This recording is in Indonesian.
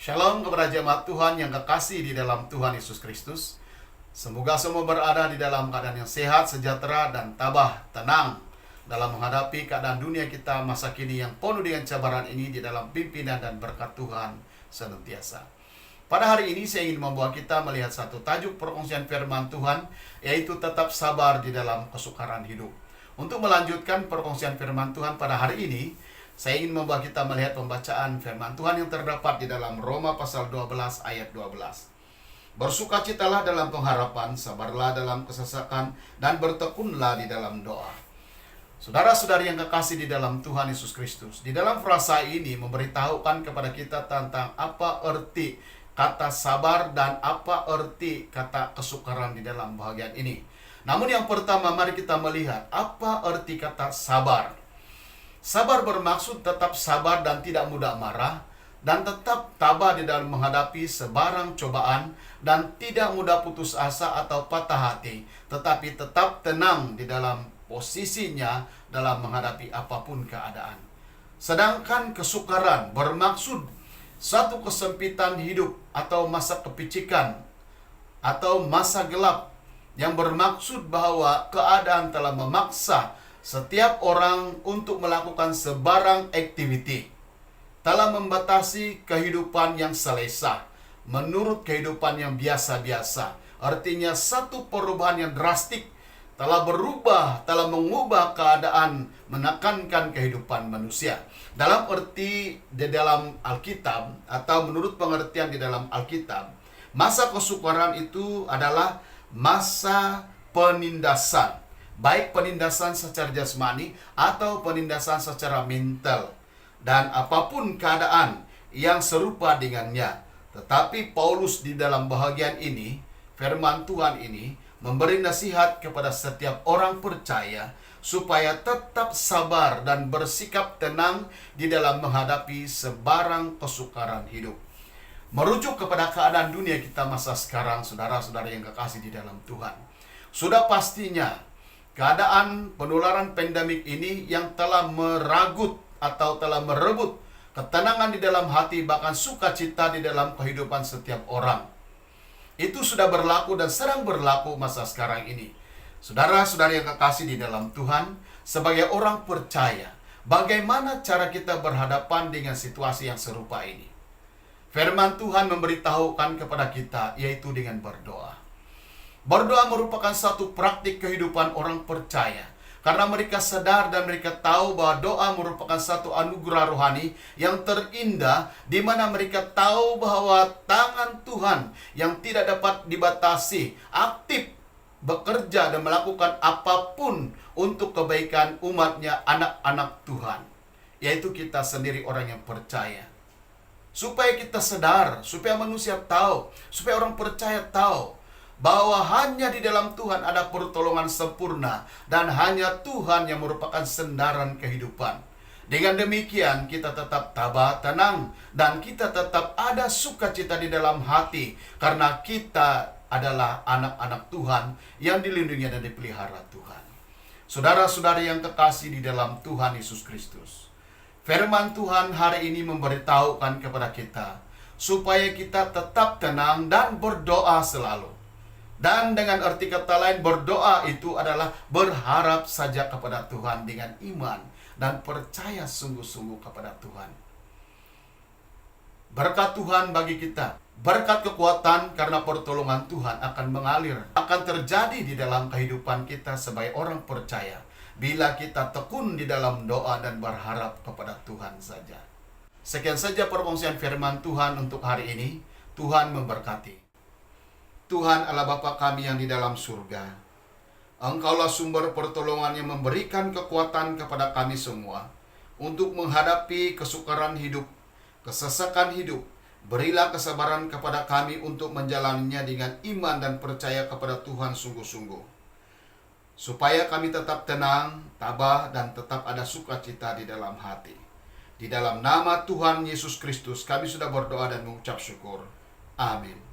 Shalom kepada jemaat Tuhan yang kekasih di dalam Tuhan Yesus Kristus. Semoga semua berada di dalam keadaan yang sehat, sejahtera, dan tabah, tenang dalam menghadapi keadaan dunia kita masa kini yang penuh dengan cabaran ini di dalam pimpinan dan berkat Tuhan senantiasa. Pada hari ini saya ingin membawa kita melihat satu tajuk perkongsian firman Tuhan, yaitu tetap sabar di dalam kesukaran hidup. Untuk melanjutkan perkongsian firman Tuhan pada hari ini, saya ingin membawa kita melihat pembacaan firman Tuhan yang terdapat di dalam Roma pasal 12 ayat 12. Bersukacitalah dalam pengharapan, sabarlah dalam kesesakan, dan bertekunlah di dalam doa. Saudara-saudari yang kekasih di dalam Tuhan Yesus Kristus, di dalam frasa ini memberitahukan kepada kita tentang apa arti kata sabar dan apa arti kata kesukaran di dalam bahagian ini. Namun yang pertama, mari kita melihat apa arti kata sabar. Sabar bermaksud tetap sabar dan tidak mudah marah, dan tetap tabah di dalam menghadapi sebarang cobaan, dan tidak mudah putus asa atau patah hati, tetapi tetap tenang di dalam posisinya dalam menghadapi apapun keadaan. Sedangkan kesukaran bermaksud satu kesempitan hidup atau masa kepicikan atau masa gelap yang bermaksud bahwa keadaan telah memaksa setiap orang untuk melakukan sebarang aktiviti, telah membatasi kehidupan yang selesa menurut kehidupan yang biasa-biasa. Artinya satu perubahan yang drastik telah berubah, telah mengubah keadaan, menekankan kehidupan manusia. Dalam arti di dalam Alkitab atau menurut pengertian di dalam Alkitab, masa kesukaran itu adalah masa penindasan. Baik penindasan secara jasmani atau penindasan secara mental, dan apapun keadaan yang serupa dengannya. Tetapi Paulus di dalam bahagian ini, firman Tuhan ini, memberi nasihat kepada setiap orang percaya supaya tetap sabar dan bersikap tenang di dalam menghadapi sebarang kesukaran hidup. Merujuk kepada keadaan dunia kita masa sekarang, saudara-saudara yang kekasih di dalam Tuhan, sudah pastinya keadaan penularan pandemik ini yang telah meragut atau telah merebut ketenangan di dalam hati, bahkan sukacita di dalam kehidupan setiap orang. Itu sudah berlaku dan sedang berlaku masa sekarang ini. Saudara-saudari yang kekasih di dalam Tuhan, sebagai orang percaya, bagaimana cara kita berhadapan dengan situasi yang serupa ini? Firman Tuhan memberitahukan kepada kita, yaitu dengan berdoa. Berdoa merupakan satu praktik kehidupan orang percaya, karena mereka sadar dan mereka tahu bahwa doa merupakan satu anugerah rohani yang terindah, di mana mereka tahu bahwa tangan Tuhan yang tidak dapat dibatasi aktif bekerja dan melakukan apapun untuk kebaikan umatnya, anak-anak Tuhan, yaitu kita sendiri orang yang percaya. Supaya kita sadar, supaya manusia tahu, supaya orang percaya tahu bahwa hanya di dalam Tuhan ada pertolongan sempurna, dan hanya Tuhan yang merupakan sandaran kehidupan. Dengan demikian kita tetap tabah, tenang, dan kita tetap ada sukacita di dalam hati, karena kita adalah anak-anak Tuhan yang dilindungi dan dipelihara Tuhan. Saudara-saudari yang kekasih di dalam Tuhan Yesus Kristus, firman Tuhan hari ini memberitahukan kepada kita supaya kita tetap tenang dan berdoa selalu. Dan dengan arti kata lain, berdoa itu adalah berharap saja kepada Tuhan dengan iman dan percaya sungguh-sungguh kepada Tuhan. Berkat Tuhan bagi kita, berkat kekuatan karena pertolongan Tuhan akan mengalir, akan terjadi di dalam kehidupan kita sebagai orang percaya, bila kita tekun di dalam doa dan berharap kepada Tuhan saja. Sekian saja perkongsian firman Tuhan untuk hari ini. Tuhan memberkati. Tuhan Allah Bapa kami yang di dalam surga, Engkaulah sumber pertolongan yang memberikan kekuatan kepada kami semua untuk menghadapi kesukaran hidup, kesesakan hidup. Berilah kesabaran kepada kami untuk menjalaninya dengan iman dan percaya kepada Tuhan sungguh-sungguh, supaya kami tetap tenang, tabah, dan tetap ada sukacita di dalam hati. Di dalam nama Tuhan Yesus Kristus kami sudah berdoa dan mengucap syukur. Amin.